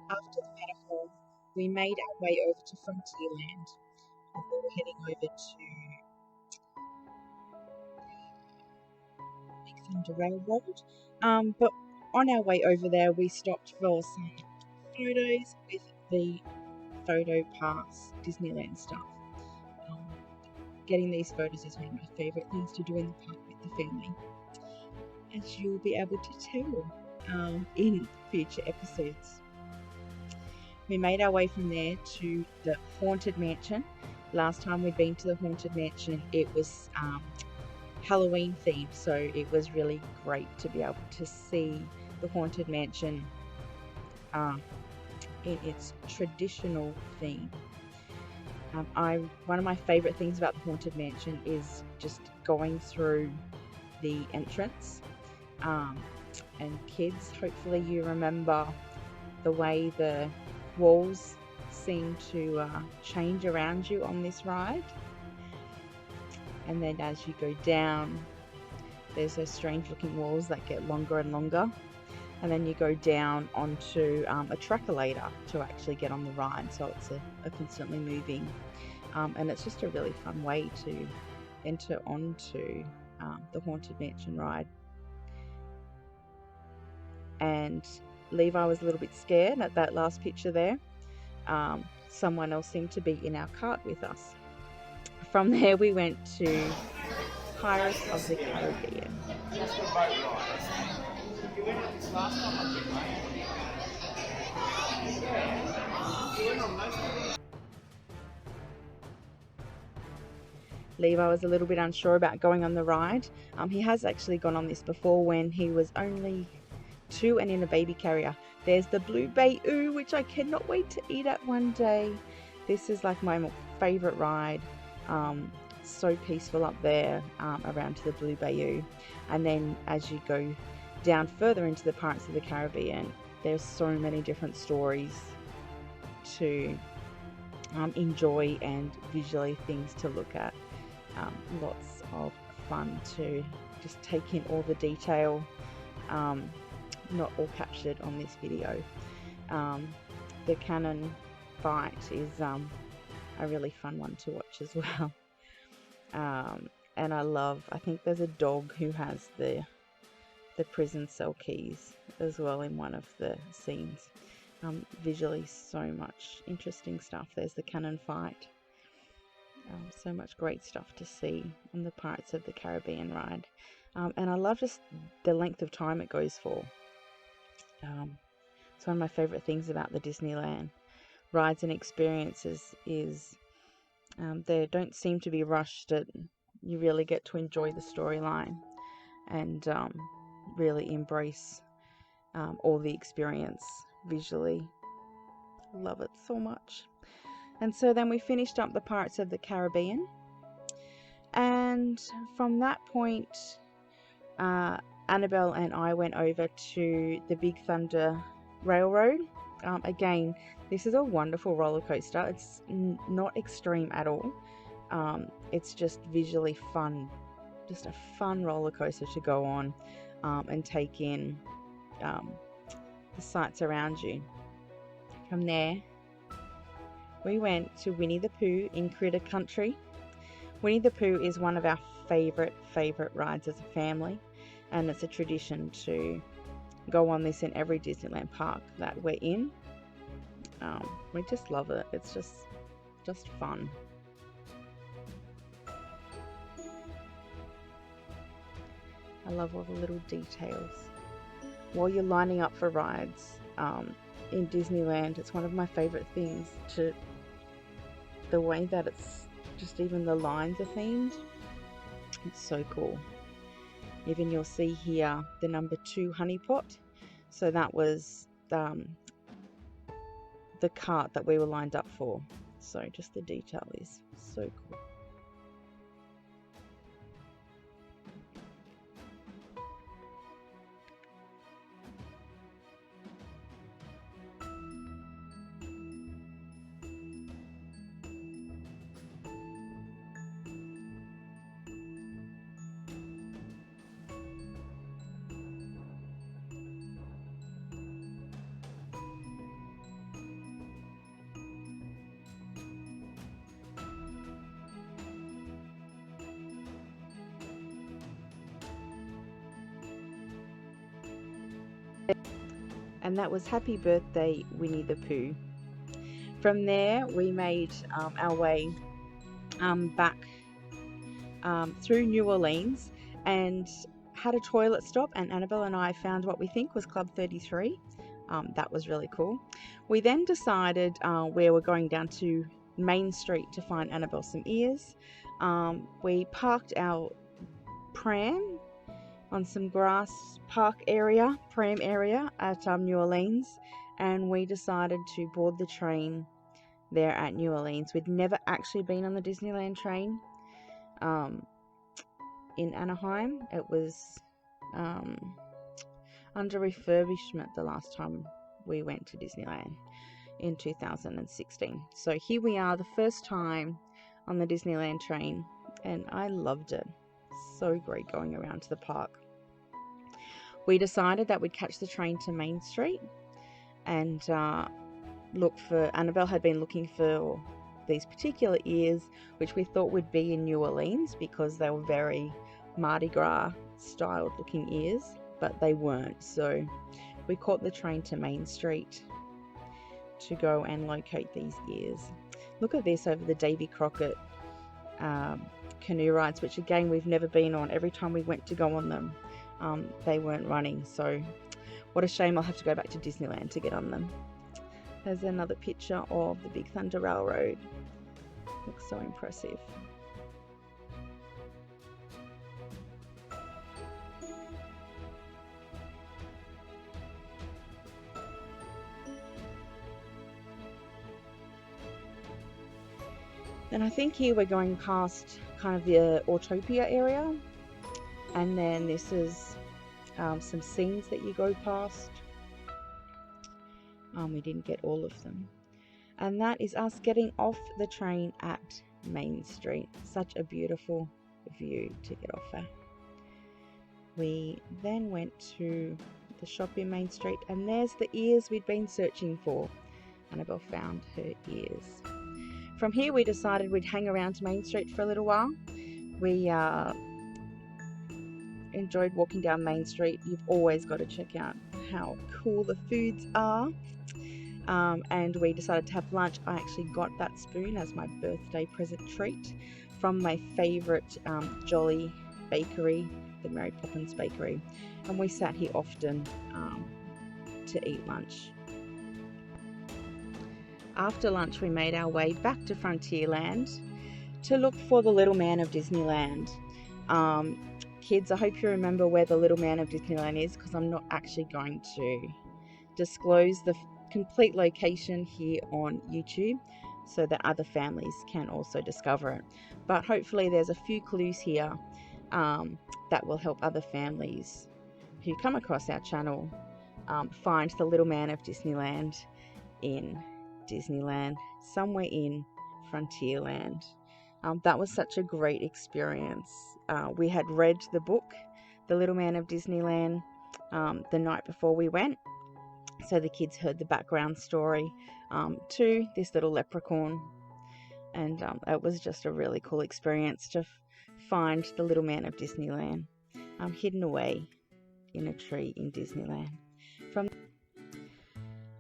After the Matterhorn, we made our way over to Frontierland, and we were heading over to Big Thunder Railroad. But on our way over there, we stopped for some photos with the photo pass Disneyland staff. Um, Getting these photos is one of my favourite things to do in the park with the family, as you'll be able to tell in future episodes. We made our way from there to the Haunted Mansion. Last time we'd been to the Haunted Mansion, it was Halloween themed, so it was really great to be able to see the Haunted Mansion in its traditional theme. One of my favourite things about the Haunted Mansion is just going through the entrance. And kids, hopefully you remember the way the walls seem to change around you on this ride. And then as you go down, there's those strange looking walls that get longer and longer. And then you go down onto a trackolator to actually get on the ride. So it's a constantly moving, and it's just a really fun way to enter onto the Haunted Mansion ride. And Levi was a little bit scared at that last picture there. Someone else seemed to be in our cart with us. From there we went to Pirates of the Caribbean. Levi was a little bit unsure about going on the ride. He has actually gone on this before when he was only 2 and in a baby carrier. There's the Blue Bayou, which I cannot wait to eat at one day. This is like my favourite ride. So peaceful up there around to the Blue Bayou. And then as you go down further into the Pirates of the Caribbean, there's so many different stories to enjoy and visually things to look at. Lots of fun to just take in all the detail, not all captured on this video. The cannon fight is a really fun one to watch as well. And I think there's a dog who has the prison cell keys as well in one of the scenes. Visually so much interesting stuff. There's the cannon fight. So much great stuff to see on the Pirates of the Caribbean ride. And I love just the length of time it goes for. It's one of my favourite things about the Disneyland rides and experiences is they don't seem to be rushed. You really get to enjoy the storyline and really embrace all the experience visually. Love it so much. And so then we finished up the Pirates of the Caribbean, and from that point Annabelle and I went over to the Big Thunder Railroad. Again, this is a wonderful roller coaster. It's not extreme at all. It's just visually fun, just a fun roller coaster to go on and take in the sights around you. From there we went to Winnie the Pooh in Critter Country. Winnie the Pooh is one of our favourite rides as a family, and it's a tradition to go on this in every Disneyland park that we're in. We just love it. It's just fun. I love all the little details. While you're lining up for rides in Disneyland, it's one of my favourite things to the way that it's just even the lines are themed. It's so cool. Even you'll see here the number 2 honey pot. So that was the cart that we were lined up for. So just the detail is so cool. and that was Happy Birthday Winnie the Pooh. From there we made our way back through New Orleans and had a toilet stop, and Annabelle and I found what we think was Club 33. That was really cool. We then decided we were going down to Main Street to find Annabelle some ears. We parked our pram on some grass park area, pram area at New Orleans, and we decided to board the train there at New Orleans. We'd never actually been on the Disneyland train in Anaheim. It was under refurbishment the last time we went to Disneyland in 2016. So here we are, the first time on the Disneyland train, and I loved it. So great going around to the park. We decided that we'd catch the train to Main Street and look for, Annabelle had been looking for these particular ears, which we thought would be in New Orleans because they were very Mardi Gras styled looking ears, but they weren't. So we caught the train to Main Street to go and locate these ears. Look at this over the Davy Crockett canoe rides, which again we've never been on. Every time we went to go on them, they weren't running, so what a shame. I'll have to go back to Disneyland to get on them. There's another picture of the Big Thunder Railroad. Looks so impressive. And I think here we're going past kind of the Autopia area, and then this is some scenes that you go past. We didn't get all of them, and that is us getting off the train at Main Street. Such a beautiful view to get off at. We then went to the shop in Main Street, and there's the ears we'd been searching for. Annabelle found her ears. From here we decided we'd hang around to Main Street for a little while. We enjoyed walking down Main Street. You've always got to check out how cool the foods are. And we decided to have lunch. I actually got that spoon as my birthday present treat from my favourite Jolly bakery, the Mary Poppins bakery. And we sat here often to eat lunch. After lunch we made our way back to Frontierland to look for the Little Man of Disneyland. Kids, I hope you remember where the Little Man of Disneyland is, because I'm not actually going to disclose the complete location here on YouTube so that other families can also discover it. But hopefully there's a few clues here that will help other families who come across our channel find the Little Man of Disneyland in Disneyland, somewhere in Frontierland. That was such a great experience. We had read the book, The Little Man of Disneyland, the night before we went. So the kids heard the background story to this little leprechaun. And it was just a really cool experience to find the Little Man of Disneyland hidden away in a tree in Disneyland.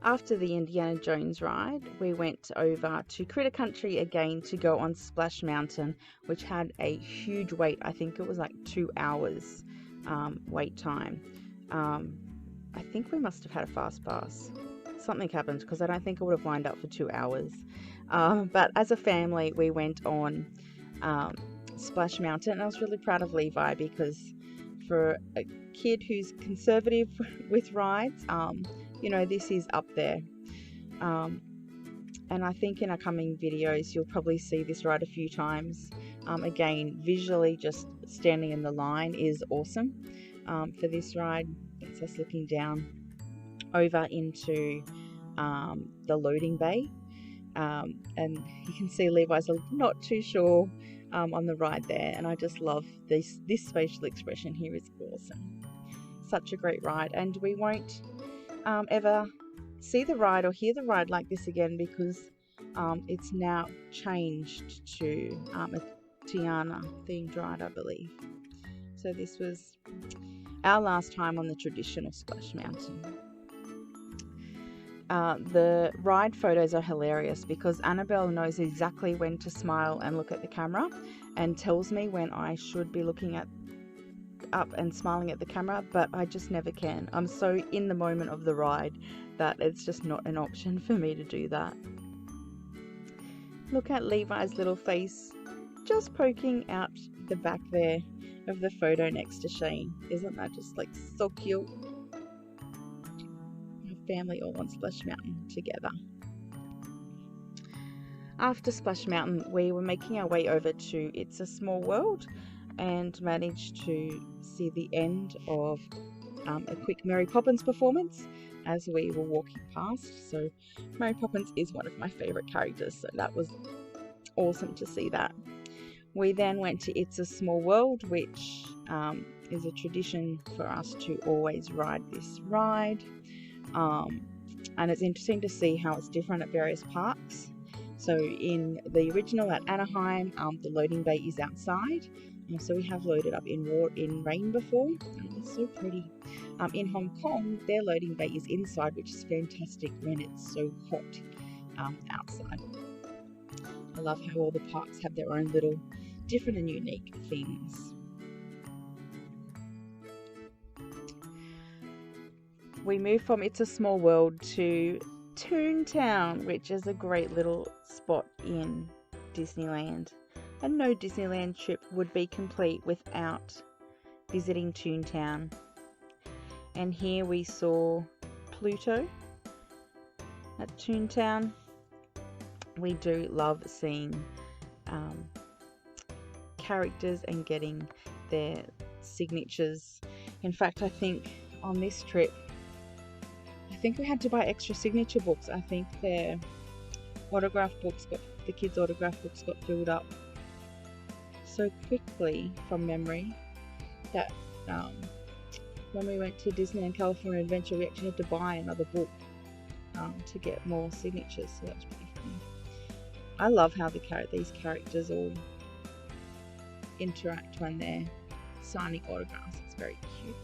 After the Indiana Jones ride, we went over to Critter Country again to go on Splash Mountain, which had a huge wait. I think it was like 2 hours wait time. I think we must have had a fast pass. Something happened because I don't think I would have lined up for 2 hours. But as a family, we went on Splash Mountain, and I was really proud of Levi because for a kid who's conservative with rides, you know, this is up there. And I think in our coming videos you'll probably see this ride a few times. Again, visually just standing in the line is awesome. For this ride, it's us looking down over into the loading bay, and you can see Levi's not too sure on the ride there, and I just love this facial expression here is awesome. Such a great ride, and we won't ever see the ride or hear the ride like this again because it's now changed to a Tiana themed ride, I believe. So this was our last time on the traditional Splash Mountain. The ride photos are hilarious because Annabelle knows exactly when to smile and look at the camera and tells me when I should be looking up and smiling at the camera, but I just never can. I'm so in the moment of the ride that it's just not an option for me to do that. Look at Levi's little face just poking out the back there of the photo next to Shane. Isn't that just like so cute? Family all on Splash Mountain together. After Splash Mountain, we were making our way over to It's a Small World and managed to see the end of a quick Mary Poppins performance as we were walking past. So Mary Poppins is one of my favourite characters, so that was awesome to see that. We then went to It's a Small World, which is a tradition for us to always ride this ride. And it's interesting to see how it's different at various parks. So in the original at Anaheim, the loading bay is outside. So we have loaded up in rain before. It's so pretty. In Hong Kong, their loading bay is inside, which is fantastic when it's so hot outside. I love how all the parks have their own little different and unique things. We moved from It's a Small World to Toontown, which is a great little spot in Disneyland. And no Disneyland trip would be complete without visiting Toontown. And here we saw Pluto at Toontown. We do love seeing characters and getting their signatures. In fact, I think on this trip, we had to buy extra signature books. I think their autograph books the kids' autograph books got filled up so quickly from memory that when we went to Disneyland California Adventure, we actually had to buy another book to get more signatures. So that's pretty funny. I love how these characters all interact when they're signing autographs. It's very cute.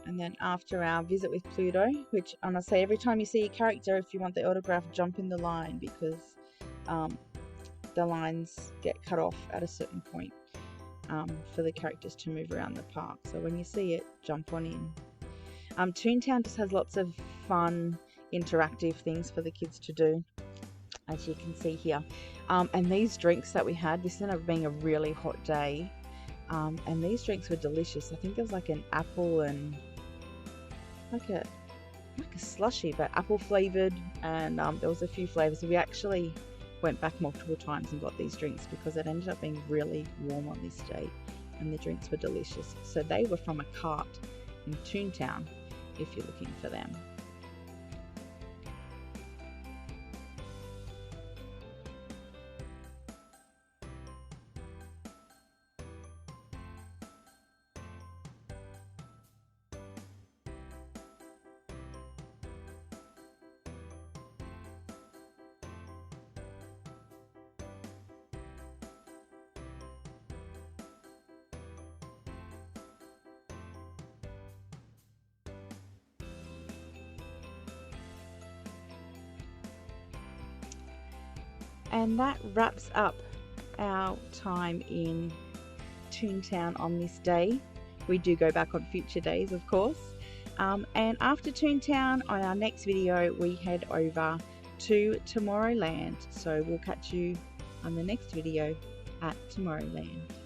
And then after our visit with Pluto, which I must say, every time you see a character, if you want the autograph, jump in the line because the lines get cut off at a certain point for the characters to move around the park. So when you see it, jump on in. Toontown just has lots of fun, interactive things for the kids to do, as you can see here. And these drinks that we had, this ended up being a really hot day, and these drinks were delicious. I think there was like an apple and like a slushy, but apple flavored, and there was a few flavors. We actually went back multiple times and got these drinks because it ended up being really warm on this day, and the drinks were delicious. So they were from a cart in Toontown if you're looking for them. And that wraps up our time in Toontown on this day. We do go back on future days, of course. And after Toontown, on our next video, we head over to Tomorrowland. So we'll catch you on the next video at Tomorrowland.